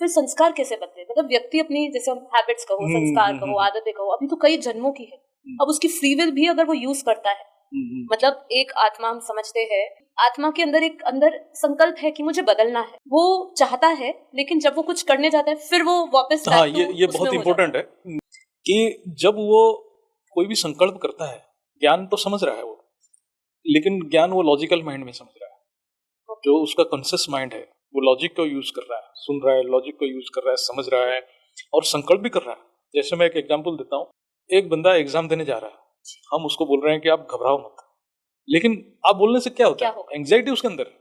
फिर संस्कार कैसे बदले? मतलब व्यक्ति अपनी, जैसे हम हैबिट्स कहो, संस्कार कहो, आदतें कहो, अभी तो कई जन्मों की है, अब उसकी फ्री विल भी अगर वो यूज करता है, मतलब एक आत्मा हम समझते हैं, आत्मा के अंदर एक अंदर संकल्प है कि मुझे बदलना है, वो चाहता है, लेकिन जब वो कुछ करने जाता है फिर वो वापस ये बहुत इंपॉर्टेंट है कि जब वो कोई भी संकल्प करता है, ज्ञान तो समझ रहा है वो, लेकिन ज्ञान वो लॉजिकल माइंड में समझ रहा है। जो उसका कॉन्शियस माइंड है वो लॉजिक को यूज कर रहा है, सुन रहा है, लॉजिक को यूज कर रहा है, समझ रहा है और संकल्प भी कर रहा है। जैसे मैं एक एग्जांपल देता हूँ, एक बंदा एग्जाम देने जा रहा है, हम उसको बोल रहे हैं कि आप घबराओ मत, लेकिन आप बोलने से क्या होता है, एंग्जाइटी उसके अंदर है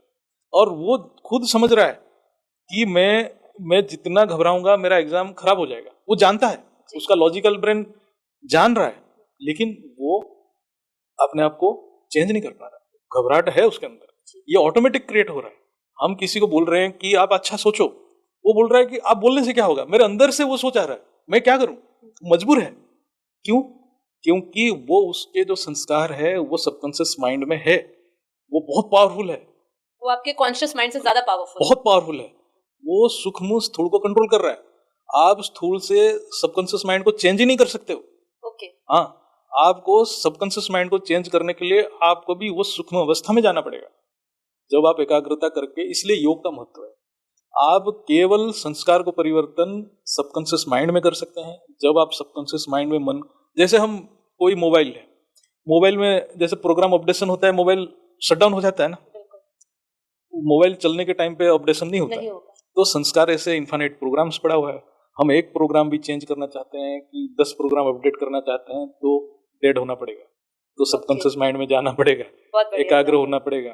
और वो खुद समझ रहा है कि मैं जितना घबराऊंगा मेरा एग्जाम खराब हो जाएगा। वो जानता है, उसका लॉजिकल ब्रेन जान रहा है, लेकिन वो अपने आप को चेंज नहीं कर पा रहा। घबराहट है उसके अंदर, ये ऑटोमेटिक क्रिएट हो रहा है। हम किसी को बोल रहे हैं कि आप अच्छा सोचो, वो बोल रहा है कि आप बोलने से क्या होगा, मेरे अंदर से वो सोच आ रहा है, मैं क्या करूं, मजबूर है। क्यों? क्योंकि वो उसके जो संस्कार है वो सबकॉन्शियस माइंड में है, वो बहुत पावरफुल है, वो आपके कॉन्शियस माइंड से ज्यादा पावरफुल, बहुत पावरफुल है। वो सूक्ष्म स्थूल को कंट्रोल कर रहा है। आप स्थूल से सबकॉन्शियस माइंड को चेंज ही नहीं कर सकते हो। ओके। हाँ, आपको सबकॉन्शियस माइंड को चेंज करने के लिए आपको भी वो सूक्ष्म अवस्था में जाना पड़ेगा, जब आप एकाग्रता करके। इसलिए योग का महत्व है। आप केवल संस्कार को परिवर्तन सबकॉन्शियस माइंड में कर सकते हैं, जब आप सबकॉन्शियस माइंड में मन, जैसे हम कोई मोबाइल है, मोबाइल में जैसे प्रोग्राम अपडेशन होता है, मोबाइल शटडाउन हो जाता है ना, मोबाइल चलने के टाइम पे अपडेशन नहीं होता, तो संस्कार ऐसे इन्फिनिट प्रोग्राम्स पड़ा हुआ है। हम एक प्रोग्राम भी चेंज करना चाहते हैं कि 10 प्रोग्राम अपडेट करना चाहते हैं, तो डेड होना पड़ेगा, तो सबकॉन्शियस माइंड में जाना पड़ेगा, एकाग्र होना पड़ेगा,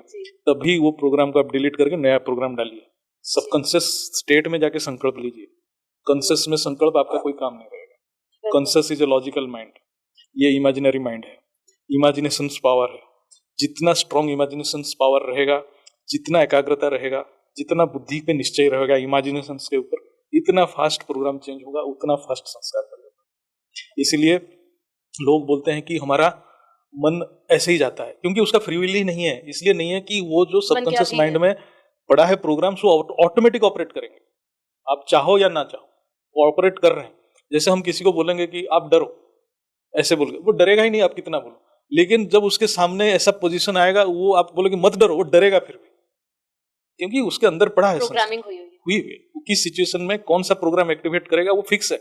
तभी वो प्रोग्राम को आप डिलीट करके नया प्रोग्राम डालिए। सबकॉन्शियस स्टेट में जाके संकल्प लीजिए। कॉन्शियस में संकल्प आपका कोई काम नहीं रहेगा। Conscious is a logical mind, ये इमेजिनरी माइंड है, इमेजिनेशन पावर है। जितना स्ट्रॉन्ग इमेजिनेशन पावर रहेगा, जितना एकाग्रता रहेगा, जितना बुद्धि पे निश्चय रहेगा इमेजिनेशन के ऊपर, इतना फास्ट प्रोग्राम चेंज होगा, उतना फास्ट संस्कार करेगा। इसीलिए लोग बोलते हैं कि हमारा मन ऐसे ही जाता है, क्योंकि उसका फ्री विल ही नहीं है। इसलिए नहीं है कि वो जो सबकॉन्शियस माइंड में पड़ा है प्रोग्राम्स, वो ऑटोमेटिक ऑपरेट करेंगे, आप चाहो या ना चाहो, वो ऑपरेट कर रहे हैं। जैसे हम किसी को बोलेंगे कि आप डरो, ऐसे बोल, वो डरेगा ही नहीं, आप कितना बोलो। लेकिन जब उसके सामने ऐसा पोजीशन आएगा, वो आप बोलोगे मत डरो, वो डरेगा फिर भी, क्योंकि उसके अंदर पड़ा है, प्रोग्रामिंग हुई हुई किस सिचुएशन में कौन सा प्रोग्राम एक्टिवेट करेगा वो फिक्स है।